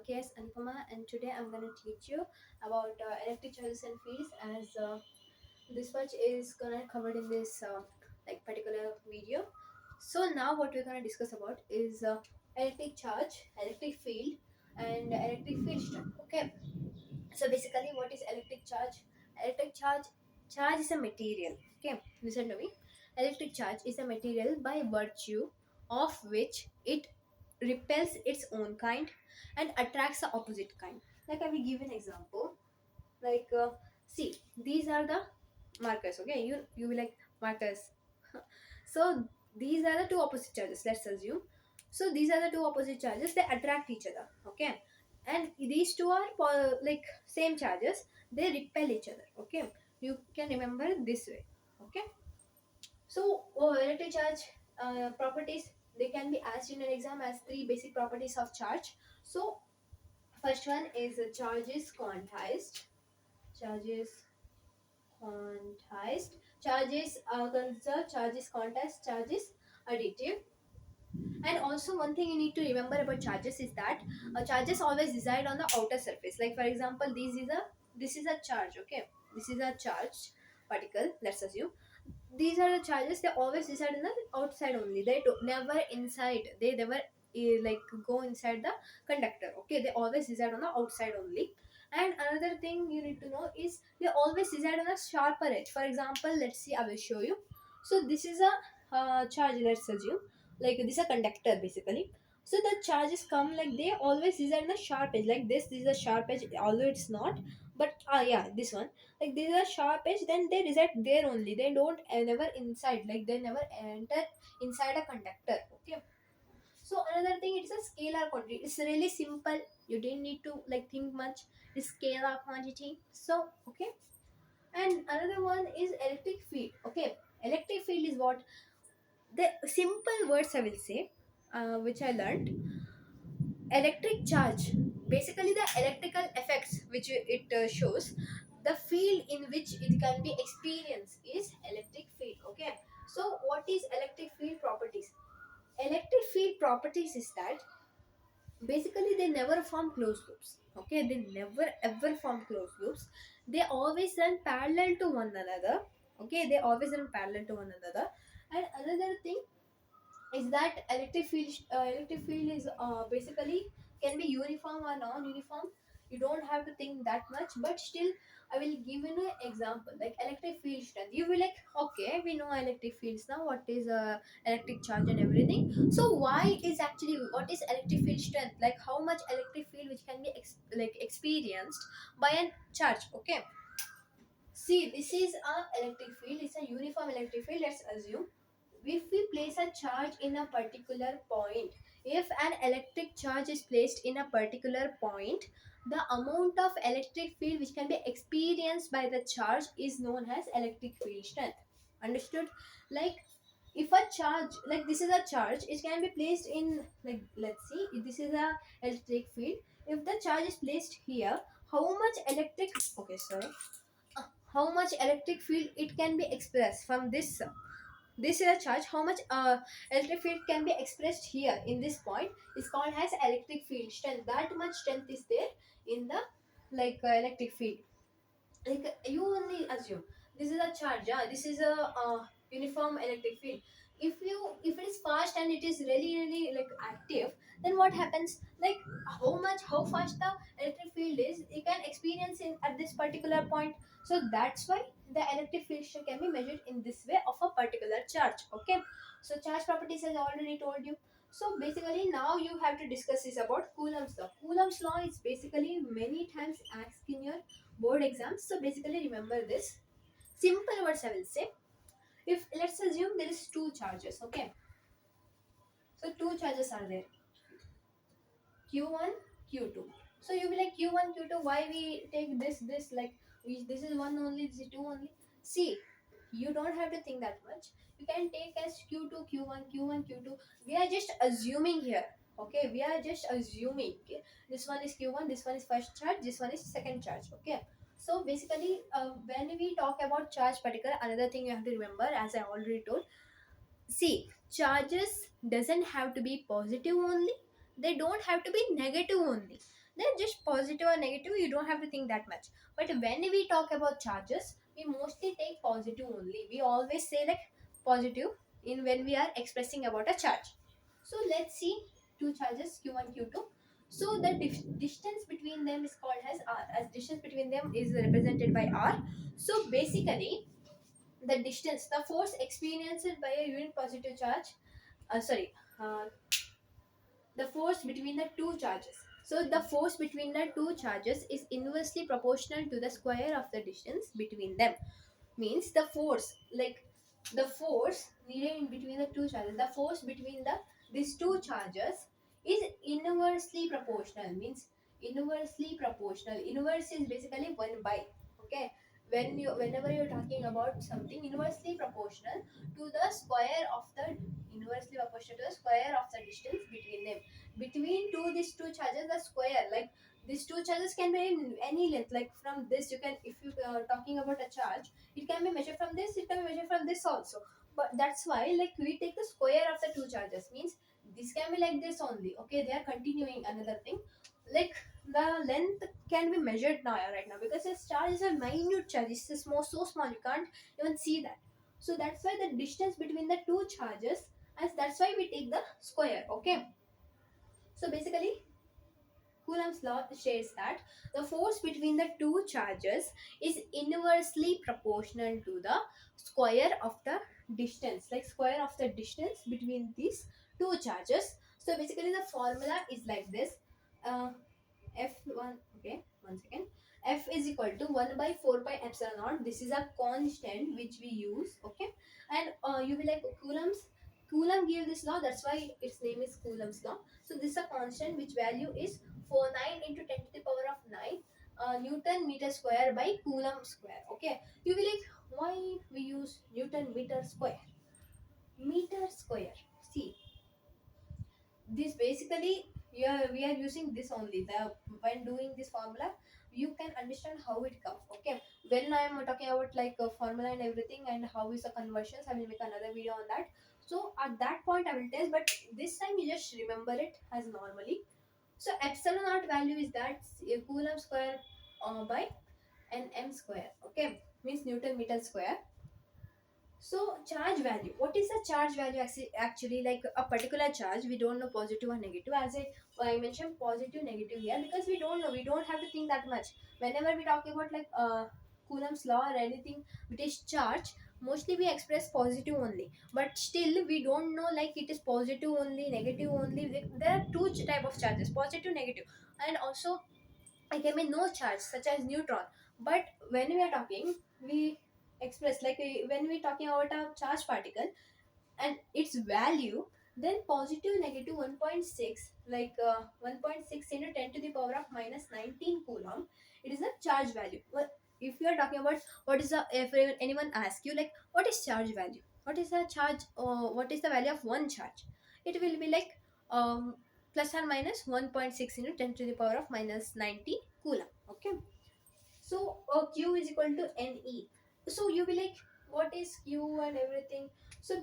KS Anupama, and today I'm going to teach you about electric charges and fields, as this much is gonna covered in this particular video. So now what we're gonna discuss about is electric charge, electric field, and electric field strength. Okay. So basically, what is electric charge? Electric charge is a material. Okay, listen to me. Electric charge is a material by virtue of which it repels its own kind and attracts the opposite kind. Like I will give an example. Like see, these are the markers. Okay, you will like markers. So these are the two opposite charges. Let's assume. So these are the two opposite charges. They attract each other. Okay, and these two are like same charges. They repel each other. Okay, you can remember this way. Okay, so electric charge properties, they can be asked in an exam as three basic properties of charge. So first one is charge is quantized. Charge is quantized. Charge is conserved. Charge is quantized. Charge is additive. And also one thing you need to remember about charges is that charges always reside on the outer surface. Like for example, this is a charge. Okay, this is a charged particle. Let's assume these are the charges. They always reside in the outside only. They never inside. They never like go inside the conductor. Okay, they always reside on the outside only. And another thing you need to know is they always reside on a sharper edge. For example, let's see, I will show you. So this is a charge. Let's assume like this is a conductor basically. So the charges come like they always reside in a sharp edge. Like this is a sharp edge, although it's not. But yeah, this one, like this is a sharp edge, then they reside there only. They don't never inside, like they never enter inside a conductor. Okay. So another thing, it's a scalar quantity. It's really simple. You didn't need to like think much. It's scalar quantity. So okay. And another one is electric field. Okay. Electric field is what, the simple words I will say, which I learned. Electric charge, basically the electrical effects which it shows, the field in which it can be experienced is electric field. Okay, so what is electric field properties? Electric field properties is that basically they never form closed loops. Okay, they never ever form closed loops. They always run parallel to one another. Okay, they always run parallel to one another. And another thing is that electric field is basically can be uniform or non-uniform. You don't have to think that much, but still I will give you an example like electric field strength. You will like, okay, we know electric fields now, what is electric charge and everything. So why is actually, what is electric field strength, like how much electric field which can be like experienced by a charge. Okay, see, this is a electric field. It's a uniform electric field. Let's assume if we place a charge in a particular point, if an electric charge is placed in a particular point, the amount of electric field which can be experienced by the charge is known as electric field strength. Understood? Like if a charge, like this is a charge, it can be placed in, like let's see, if this is a electric field. If the charge is placed here, how much electric, okay, sorry, how much electric field it can be expressed from this is a charge, how much electric field can be expressed here in this point is called as electric field strength. That much strength is there in the electric field. Like you only assume this is a charge, yeah, this is a uniform electric field. If it is fast and it is really like active, then what happens, like how fast the electric field is, you can experience in at this particular point. So that's why the electric field strength can be measured in this way of a particular charge. Okay, so charge properties I already told you. So basically now you have to discuss is about Coulomb's law. Coulomb's law is basically many times asked in your board exams. So basically remember this. Simple words I will say. If let's assume there is two charges, okay. So two charges are there. Q1, Q2. So you will like Q1, Q2, why we take this like this is one only, this is two only. See, you don't have to think that much. You can take as Q2, Q1, Q1, Q2. We are just assuming here. Okay, we are just assuming. Okay? This one is Q1, this one is first charge, this one is second charge. Okay. So basically, when we talk about charge particular, another thing you have to remember, as I already told, see, charges doesn't have to be positive only. They don't have to be negative only. They're just positive or negative, you don't have to think that much. But when we talk about charges, we mostly take positive only. We always say like positive in when we are expressing about a charge. So let's see two charges q1 q2. So the distance between them is called as r, as distance between them is represented by r. So basically the distance, the force experienced by a unit positive charge, sorry, uh, the force between the two charges. So the force between the two charges is inversely proportional to the square of the distance between them. Means the force, like the force needed in between the two charges, the force between the these two charges is inversely proportional. Means inversely proportional. Inverse is basically 1 by. Okay. Whenever you're talking about something, inversely proportional to the square of the, inversely proportional to the square of the distance between them. Between these two charges, the square, like these two charges can be in any length. Like from this, you can, if you are talking about a charge, it can be measured from this, it can be measured from this also. But that's why like we take the square of the two charges. Means this can be like this only. Okay, they are continuing another thing. Like the length can be measured now, right now, because this charge is a minute charge. It's a small, so small you can't even see that. So that's why the distance between the two charges, as that's why we take the square. Okay. So basically Coulomb's law states that the force between the two charges is inversely proportional to the square of the distance, like square of the distance between these two charges. So basically, the formula is like this. Uh, F1, okay, one second. F is equal to 1 by 4 pi epsilon naught. This is a constant which we use, okay? And you will like Coulomb gave this law, that's why its name is Coulomb's law. So this is a constant which value is 49 into 10 to the power of 9 Newton meter square by Coulomb square, okay? You will like, why we use Newton meter square? Meter square. See, this basically, yeah, we are using this only. The when doing this formula, you can understand how it comes. Okay, when I am talking about like a formula and everything and how is the conversions, I will make another video on that. So at that point I will tell, but this time you just remember it as normally. So epsilon naught value is that Coulomb square by nm square. Okay, means Newton meter square. So charge value. What is the charge value actually like a particular charge? We don't know positive or negative. As I mentioned positive, negative here because we don't know. We don't have to think that much. Whenever we talk about like Coulomb's law or anything which is charge, mostly we express positive only. But still we don't know like it is positive only, negative only. There are two type of charges: positive, negative, and also it can be no charge such as neutron. But when we are talking, we express like when we talking about a charged particle and its value, then positive, negative 1.6, like 1.6 into 10 to the power of minus 19 coulomb, it is a charge value. Well, if you are talking about what is the, if anyone asks you like what is charge value, what is the charge, what is the value of one charge, it will be like um, plus or minus 1.6 into 10 to the power of minus 90 coulomb. Okay. So q is equal to ne. So you will like what is q and everything. So